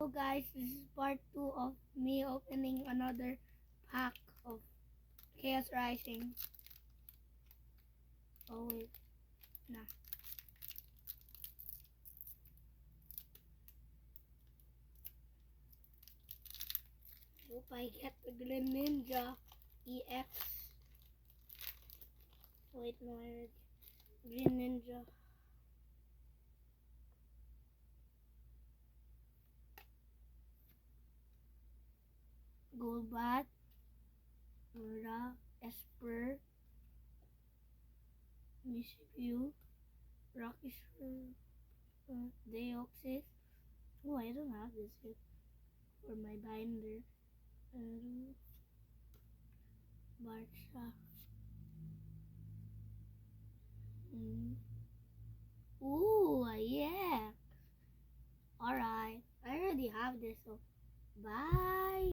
Hello guys, this is part 2 of me opening another pack of Chaos Rising. Oh wait, nah. Hope I get the Greninja EX. Wait, no, I already Greninja. Golbat, Mura, Esper, Mishifu, Rocky Deoxys. Oh, I don't have this yet for my binder. Barsha. Ooh, yeah. Alright. I already have this, so bye.